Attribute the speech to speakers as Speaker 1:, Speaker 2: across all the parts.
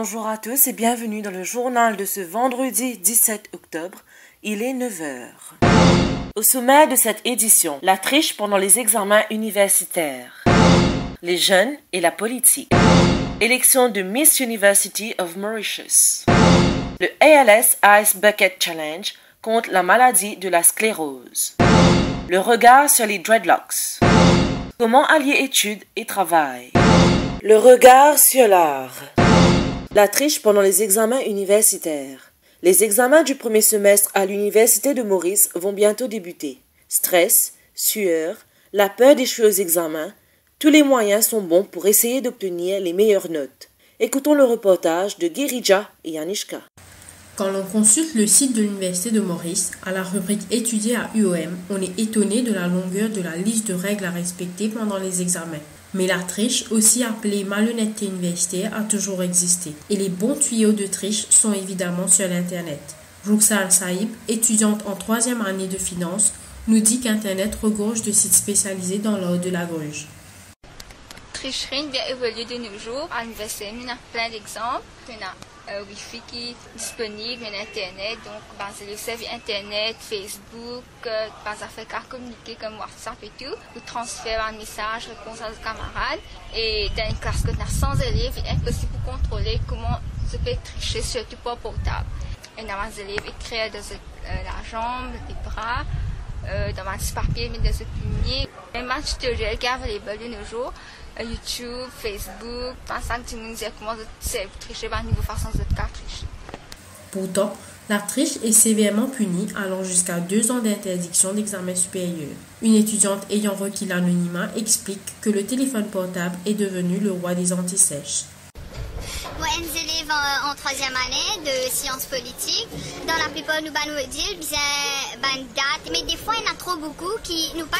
Speaker 1: Bonjour à tous et bienvenue dans le journal de ce vendredi 17 octobre. Il est 9 heures. Au sommet de cette édition, la triche pendant les examens universitaires, les jeunes et la politique, élection de Miss University of Mauritius, le ALS Ice Bucket Challenge contre la maladie de la sclérose, le regard sur les dreadlocks, comment allier études et travail, le regard sur l'art, la triche pendant les examens universitaires. Les examens du premier semestre à l'Université de Maurice vont bientôt débuter. Stress, sueur, la peur d'échouer aux examens, tous les moyens sont bons pour essayer d'obtenir les meilleures notes. Écoutons le reportage de Girija et Yanishka.
Speaker 2: Quand l'on consulte le site de l'Université de Maurice, à la rubrique « Étudier à UOM », on est étonné de la longueur de la liste de règles à respecter pendant les examens. Mais la triche, aussi appelée malhonnêteté universitaire, a toujours existé. Et les bons tuyaux de triche sont évidemment sur l'Internet. Ruxal Saïb, étudiante en 3e année de finance, nous dit qu'Internet regorge de sites spécialisés dans l'art de la gruge.
Speaker 3: Tricherie bien évolué de nos jours. À l'université, on a plein d'exemples. On a Wi-Fi qui est disponible, mais Internet, donc les services Internet, Facebook, ça fait qu'à communiquer comme WhatsApp et tout, ou transférer un message, réponse à nos camarades. Et dans une classe que on a 100 élèves, il est impossible de contrôler comment se peut tricher, surtout pas portable. Et on a des élèves écrire dans la jambe, les bras, dans un petit papier, mais dans ce punier. Un match tutoriel qui est available de nos jours. YouTube, Facebook, ça que tout le monde dit comment tricher par niveau façon de tricher.
Speaker 2: Pourtant, la triche est sévèrement punie, allant jusqu'à 2 ans d'interdiction d'examen supérieur. Une étudiante ayant requis l'anonymat explique que le téléphone portable est devenu le roi des antisèches.
Speaker 4: Moi, les élèves en 3e année de sciences politiques, dans la plupart nous nous dire bien date, mais des fois il y en a trop beaucoup qui nous pas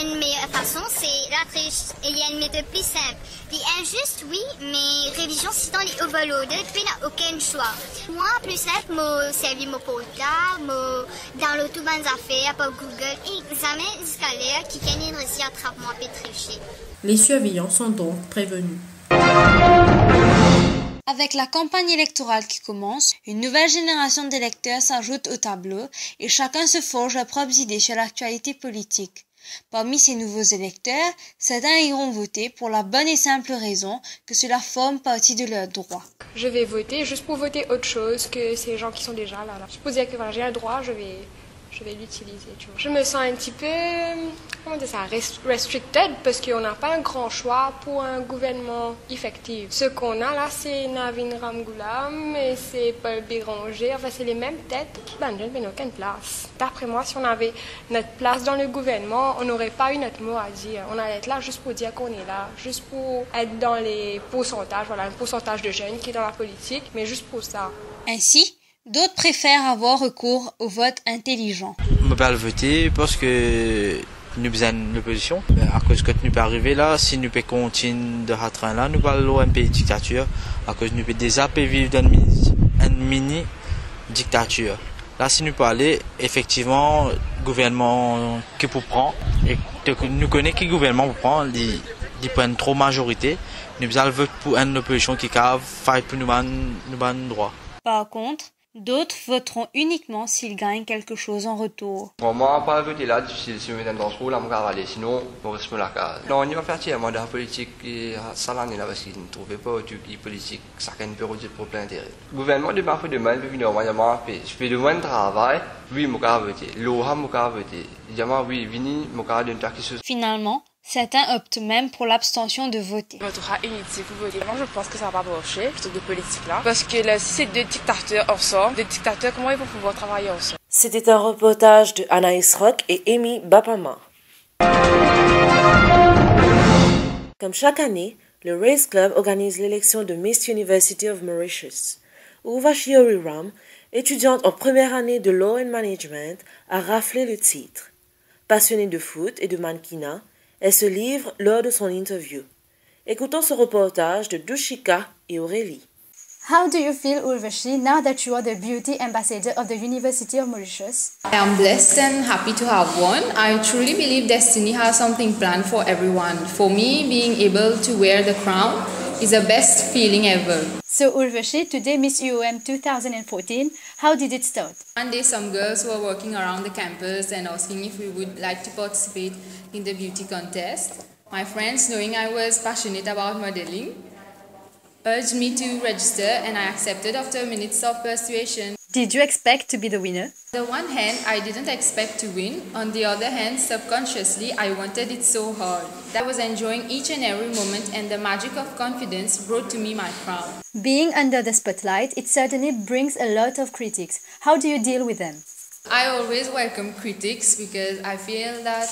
Speaker 4: une meilleure façon, c'est la triche. Et il y a une méthode plus simple. Puis injuste, oui, mais révision si dans les overloaded, puis n'a aucun choix. Moi, plus simple, moi servi mon portable, moi download tout mes affaires par Google, examen scalaire qui gagne une réussite à attraper moi et tricher.
Speaker 2: Les surveillants sont donc prévenus.
Speaker 5: Avec la campagne électorale qui commence, une nouvelle génération d'électeurs s'ajoute au tableau et chacun se forge leurs propres idées sur l'actualité politique. Parmi ces nouveaux électeurs, certains iront voter pour la bonne et simple raison que cela forme partie de leurs droits.
Speaker 6: Je vais voter juste pour voter autre chose que ces gens qui sont déjà là. Je peux dire que voilà, j'ai un droit, je vais l'utiliser. Tu vois. Je me sens un petit peu, restricted parce qu'on n'a pas un grand choix pour un gouvernement effectif. Ce qu'on a là, c'est Navin Ramgoolam et c'est Paul Béranger. Enfin, c'est les mêmes têtes. Je n'ai aucune place. D'après moi, si on avait notre place dans le gouvernement, on n'aurait pas eu notre mot à dire. On allait être là juste pour dire qu'on est là, juste pour être dans les pourcentages. Voilà, un pourcentage de jeunes qui est dans la politique, mais juste pour ça.
Speaker 5: Ainsi, d'autres préfèrent avoir recours au vote intelligent.
Speaker 7: Je vais voter parce que nous avons l'opposition. À cause que nous peut arriver là, si nous peut continuer de train là, nous allons un pays dictature. À cause nous peut déjà vivre dans une mini dictature. Là, si nous peut aller, effectivement, gouvernement que pour prendre et nous connaissons qui gouvernement pour prendre, ils prennent trop majorité. Nous allons voter pour une opposition qui a fait pour nous droit.
Speaker 5: Par contre, d'autres voteront uniquement s'ils gagnent quelque chose en retour.
Speaker 8: Bon, moi, pas voter là, si je me mets dans ce rôle, je vais aller, sinon, je vais me la case. Non, on y va faire tiens, moi, de la politique, ça l'année là, parce qu'ils ne trouvaient pas du politique, ça a une période de problème d'intérêt. Le gouvernement de Marfou de Man, puis nous, je fais de moins travail, oui, je vais voter. L'OHA, je vais voter. Évidemment, oui, Vini, je vais donner quelque chose.
Speaker 5: Finalement, certains optent même pour l'abstention de voter.
Speaker 9: Votre droit inutile pour voter. Moi, je pense que ça va pas marcher, plutôt de politique là. Parce que là, si c'est deux dictateurs ensemble, comment ils vont pouvoir travailler ensemble?
Speaker 1: C'était un reportage de Anaïs Rock et Amy Bapama. Comme chaque année, le Race Club organise l'élection de Miss University of Mauritius. Uvashiori Ram, étudiante en première année de Law and Management, a raflé le titre. Passionnée de foot et de mannequinat, elle se livre lors de son interview. Écoutons ce reportage de Dushika et Aurélie.
Speaker 10: How do you feel, Urvashi, now that you are the beauty ambassador of the University of Mauritius?
Speaker 11: I am blessed and happy to have won. I truly believe destiny has something planned for everyone. For me, being able to wear the crown It's the best feeling ever.
Speaker 10: So Urvashi, today Miss UOM 2014, how did it start?
Speaker 11: One day some girls were walking around the campus and asking if we would like to participate in the beauty contest. My friends, knowing I was passionate about modeling, urged me to register and I accepted after minutes of persuasion.
Speaker 10: Did you expect to be the winner?
Speaker 11: On the one hand, I didn't expect to win. On the other hand, subconsciously, I wanted it so hard. I was enjoying each and every moment and the magic of confidence brought to me my crown.
Speaker 10: Being under the spotlight, it certainly brings a lot of critics. How do you deal with them?
Speaker 11: I always welcome critics because I feel that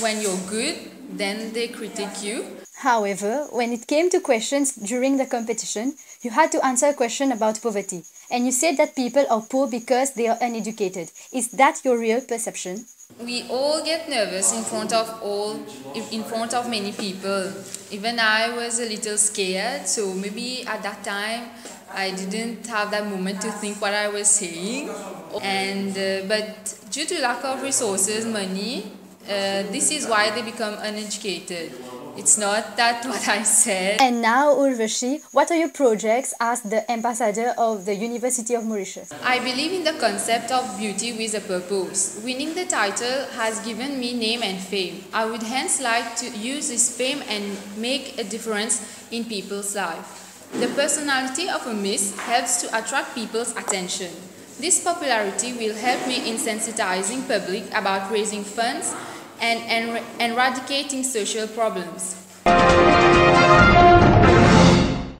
Speaker 11: when you're good, then they critique you.
Speaker 10: However, when it came to questions during the competition, you had to answer a question about poverty. And you said that people are poor because they are uneducated. Is that your real perception?
Speaker 11: We all get nervous in front of many people. Even I was a little scared, so maybe at that time I didn't have that moment to think what I was saying. But due to lack of resources, money, this is why they become uneducated. It's not that what I said.
Speaker 10: And now, Urvashi, what are your projects as the ambassador of the University of Mauritius?
Speaker 11: I believe in the concept of beauty with a purpose. Winning the title has given me name and fame. I would hence like to use this fame and make a difference in people's life. The personality of a miss helps to attract people's attention. This popularity will help me in sensitizing public about raising funds and eradicating social problems.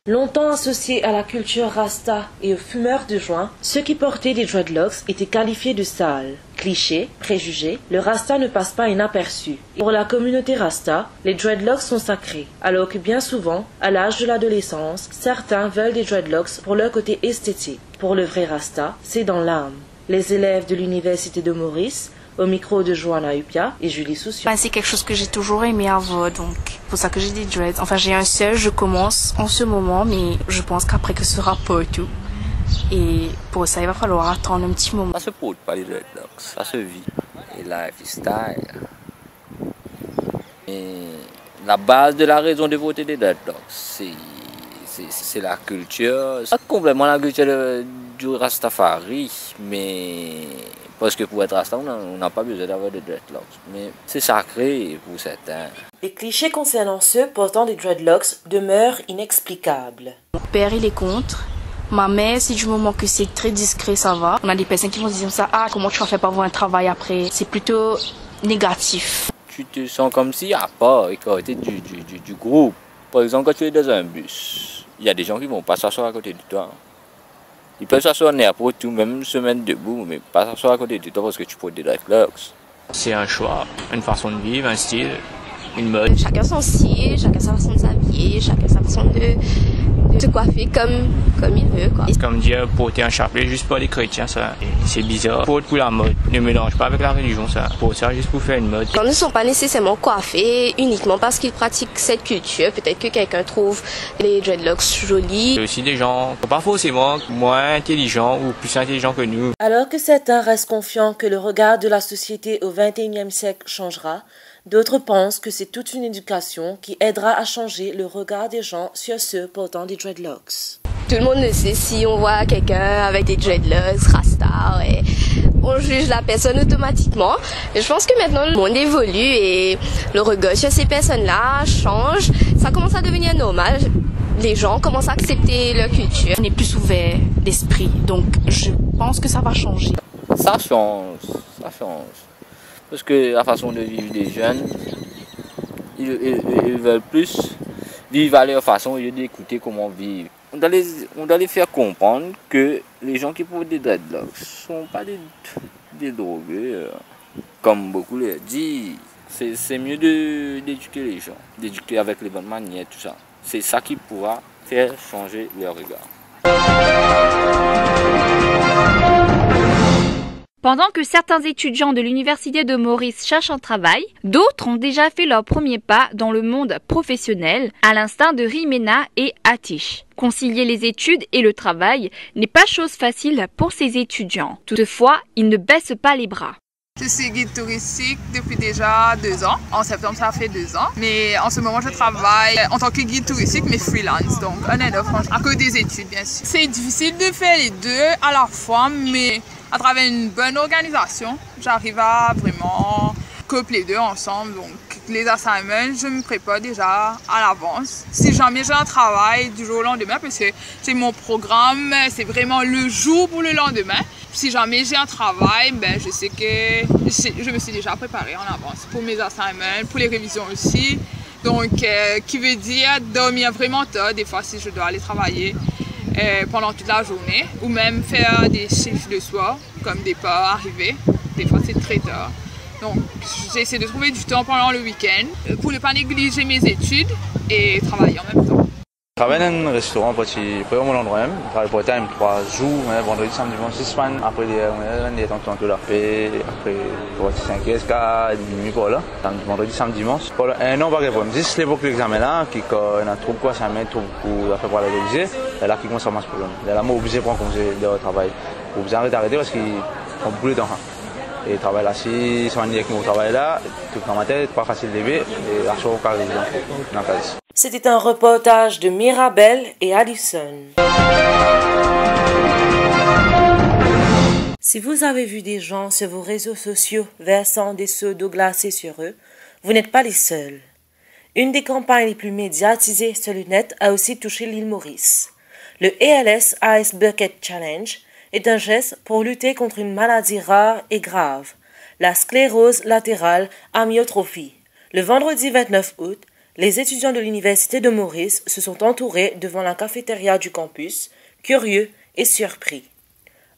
Speaker 1: Longtemps associés à la culture rasta et aux fumeurs de joint, ceux qui portaient des dreadlocks étaient qualifiés de sales. Clichés, préjugés, le rasta ne passe pas inaperçu. Pour la communauté rasta, les dreadlocks sont sacrés, alors que bien souvent, à l'âge de l'adolescence, certains veulent des dreadlocks pour leur côté esthétique. Pour le vrai rasta, c'est dans l'âme. Les élèves de l'université de Maurice, au micro de Johanna Upia et Julie Soucieux.
Speaker 12: C'est quelque chose que j'ai toujours aimé avoir, donc pour ça que j'ai des dreads. Enfin, j'ai un seul, je commence en ce moment, mais je pense qu'après que ce sera partout. Et pour ça, il va falloir attendre un petit moment.
Speaker 13: Ça se porte pas les dreadlocks, ça se vit. Et lifestyle. Et la base de la raison de voter des dreadlocks, c'est la culture. C'est complètement la culture du Rastafari, mais parce que pour être Rasta, on n'a pas besoin d'avoir des dreadlocks. Mais c'est sacré pour certains.
Speaker 1: Les clichés concernant ceux portant des dreadlocks demeurent inexplicables.
Speaker 12: Mon père, il est contre. Ma mère, si du moment que c'est très discret, ça va. On a des personnes qui vont se dire ça, ah, comment tu vas faire pour avoir un travail après? C'est plutôt négatif.
Speaker 13: Tu te sens comme s'il n'y a pas écarté du groupe. Par exemple, quand tu es dans un bus, il y a des gens qui ne vont pas s'asseoir à côté de toi. Ils peuvent s'asseoir n'importe où, même se mettre debout, mais pas s'asseoir à côté de toi parce que tu portes des dreadlocks.
Speaker 14: C'est un choix, une façon de vivre, un style, une mode.
Speaker 15: Chacun son style, chacun sa façon de s'habiller, chacun sa façon de se coiffer comme il veut, quoi.
Speaker 14: Comme dire, porter un chapelet juste pour les chrétiens, ça, c'est bizarre. Pour la mode, ne mélange pas avec la religion, ça. Pour ça, juste pour faire une mode.
Speaker 15: Ils ne sont pas nécessairement coiffés uniquement parce qu'ils pratiquent cette culture. Peut-être que quelqu'un trouve les dreadlocks jolis.
Speaker 14: Il y a aussi des gens pas forcément moins intelligents ou plus intelligents que nous.
Speaker 1: Alors que certains restent confiants que le regard de la société au XXIe siècle changera, d'autres pensent que c'est toute une éducation qui aidera à changer le regard des gens sur ceux portant des dreadlocks.
Speaker 15: Tout le monde le sait, si on voit quelqu'un avec des dreadlocks, rasta, et on juge la personne automatiquement. Et je pense que maintenant le monde évolue et le regard sur ces personnes-là change. Ça commence à devenir normal. Les gens commencent à accepter leur culture.
Speaker 12: On est plus ouvert d'esprit, donc je pense que ça va changer.
Speaker 13: Ça change, ça change. Parce que la façon de vivre des jeunes, ils veulent plus vivre à leur façon au lieu d'écouter comment vivre. On doit les faire comprendre que les gens qui portent des dreadlocks ne sont pas des drogués, comme beaucoup le disent. C'est mieux d'éduquer les gens, d'éduquer avec les bonnes manières, tout ça. C'est ça qui pourra faire changer leur regard.
Speaker 16: Pendant que certains étudiants de l'Université de Maurice cherchent un travail, d'autres ont déjà fait leur premier pas dans le monde professionnel, à l'instar de Rimena et Atish. Concilier les études et le travail n'est pas chose facile pour ces étudiants. Toutefois, ils ne baissent pas les bras.
Speaker 17: Je suis guide touristique depuis déjà 2 ans. En septembre, ça fait 2 ans. Mais en ce moment, je travaille en tant que guide touristique, mais freelance. Donc, un et neuf, à cause des études, bien sûr. C'est difficile de faire les deux à la fois, mais à travers une bonne organisation, j'arrive à vraiment coupler les deux ensemble. Donc, les assignments, je me prépare déjà à l'avance. Si jamais j'ai un travail du jour au lendemain, parce que c'est mon programme, c'est vraiment le jour pour le lendemain. Si jamais j'ai un travail, ben, je sais que je me suis déjà préparée en avance pour mes assignments, pour les révisions aussi. Donc, qui veut dire dormir vraiment tard, des fois si je dois aller travailler pendant toute la journée, ou même faire des chiffres de soir, comme des pas arrivés. Des fois, c'est très tard. Donc, j'essaie de trouver du temps pendant le week-end pour ne pas négliger mes études et travailler en même temps.
Speaker 7: Je travaille dans un restaurant, je suis mon endroit même. Je travaille pour time 3 jours, vendredi, samedi, dimanche, 6 semaines. Après, on est en tout là. Après, je suis 5 jusqu'à minuit pour là. Vendredi, samedi, dimanche. Pendant un an, pas de problème. Juste l'époque de l'examen là, qui on a trop quoi, ça met trop pour faire pour la réviser. Et là, qui commence à avoir ce problème. Là, je suis obligé de prendre congé de travail. Je suis obligé d'arrêter parce qu'ils ont beaucoup de temps. Et travail là, si on dit que mon travail là, tout dans ma tête, pas facile de lever, et la chose carré dans la case.
Speaker 1: C'était un reportage de Mirabel et Addison. Si vous avez vu des gens sur vos réseaux sociaux versant des seaux d'eau glacée sur eux, vous n'êtes pas les seuls. Une des campagnes les plus médiatisées sur le net a aussi touché l'île Maurice. Le ALS Ice Bucket Challenge est un geste pour lutter contre une maladie rare et grave, la sclérose latérale amyotrophie. Le vendredi 29 août, les étudiants de l'Université de Maurice se sont entourés devant la cafétéria du campus, curieux et surpris.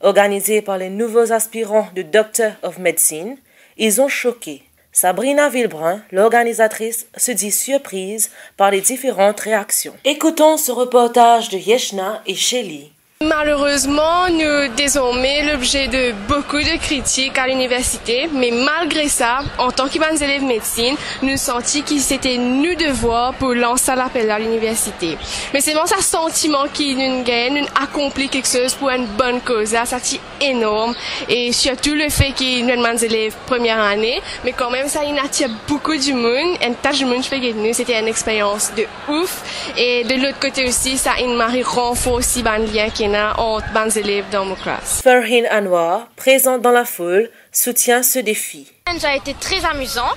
Speaker 1: Organisés par les nouveaux aspirants de Doctor of Medicine, ils ont choqué. Sabrina Villebrun, l'organisatrice, se dit surprise par les différentes réactions. Écoutons ce reportage de Yeshna et Shelly.
Speaker 15: Malheureusement, nous désormais l'objet de beaucoup de critiques à l'université, mais malgré ça, en tant qu'élèves de médecine, nous sentis que c'était nous devoir pour lancer l'appel à l'université. Mais c'est vraiment ce sentiment qui nous gagne, nous accomplit quelque chose pour une bonne cause, ça c'est énorme, et surtout le fait que nous sommes des élèves première année, mais quand même ça il attire beaucoup du monde, un tas de monde fait que nous c'était une expérience de ouf, et de l'autre côté aussi ça il m'a renforcé le lien qui entre les élèves dans ma classe.
Speaker 1: Farheen Anwar, présente dans la foule, soutient ce défi.
Speaker 18: Ça a été très amusant,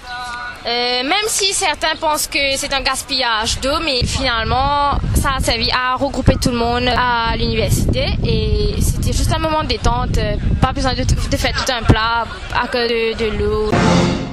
Speaker 18: même si certains pensent que c'est un gaspillage d'eau, mais finalement ça a servi à regrouper tout le monde à l'université et c'était juste un moment de détente, pas besoin de faire tout un plat à cause de l'eau.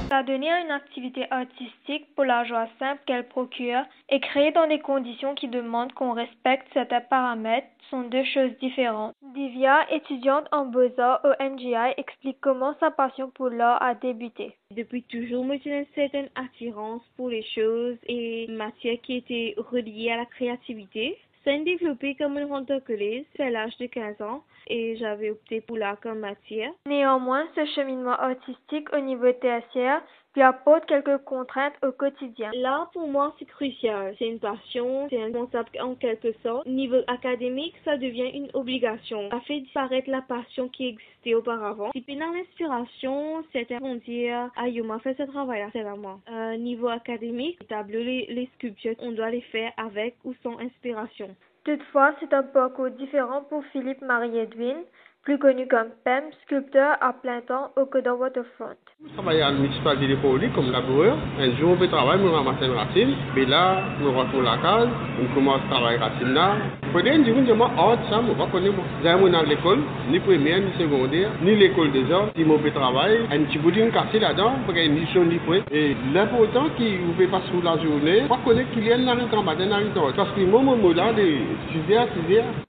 Speaker 19: Ça a donné une activité artistique pour la joie simple qu'elle procure et créée dans des conditions qui demandent qu'on respecte certains paramètres sont deux choses différentes. Divya, étudiante en beaux-arts au NGI, explique comment sa passion pour l'art a débuté.
Speaker 20: Depuis toujours, j'ai une certaine attirance pour les choses et matières qui étaient reliées à la créativité. Ça a développé comme une rentrée collège à l'âge de 15 ans et j'avais opté pour l'art comme matière.
Speaker 19: Néanmoins, ce cheminement artistique au niveau tertiaire lui apporte quelques contraintes au quotidien.
Speaker 20: L'art pour moi c'est crucial, c'est une passion, c'est un concept en quelque sorte. Niveau académique, ça devient une obligation. Ça fait disparaître la passion qui existait auparavant. Si puis dans l'inspiration, certains vont dire « Ah, yo m'a fait ce travail-là, c'est à moi ». Niveau académique, les tableaux, les sculptures, on doit les faire avec ou sans inspiration.
Speaker 19: Toutefois, c'est un parcours différent pour Philippe Marie-Edwin, plus connu comme PEM, sculpteur à plein temps au Coda Waterfront.
Speaker 21: Je travaille à la municipalité de Pauli comme laboureur. Un jour, on peut travailler, on ramasse une racine. Puis là, on retourne à la case, on commence à travailler racine là. Peut-être un jour, on dit, oh, ça, on va connaître. J'ai un dans l'école, ni première, ni secondaire, ni l'école déjà. Si on peut travailler, un petit bout de cassé là-dedans, pour qu'il y ait une mission libre. Et l'important qu'on peut passer sur la journée, on va connaître qu'il y a un arrêt en bas, un arrêt en haut. Parce que mon moment là, de 6h,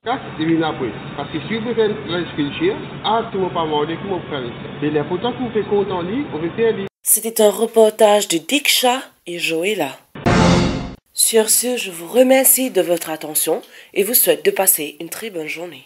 Speaker 21: casse, il vient après. Parce que si vous faites la sculpture, tout le monde pas demander comment vous faites. Et l'important que vous faites compte en ligne, on peut faire libre.
Speaker 1: C'était un reportage de Diksha et Joëlla. Sur ce, je vous remercie de votre attention et vous souhaite de passer une très bonne journée.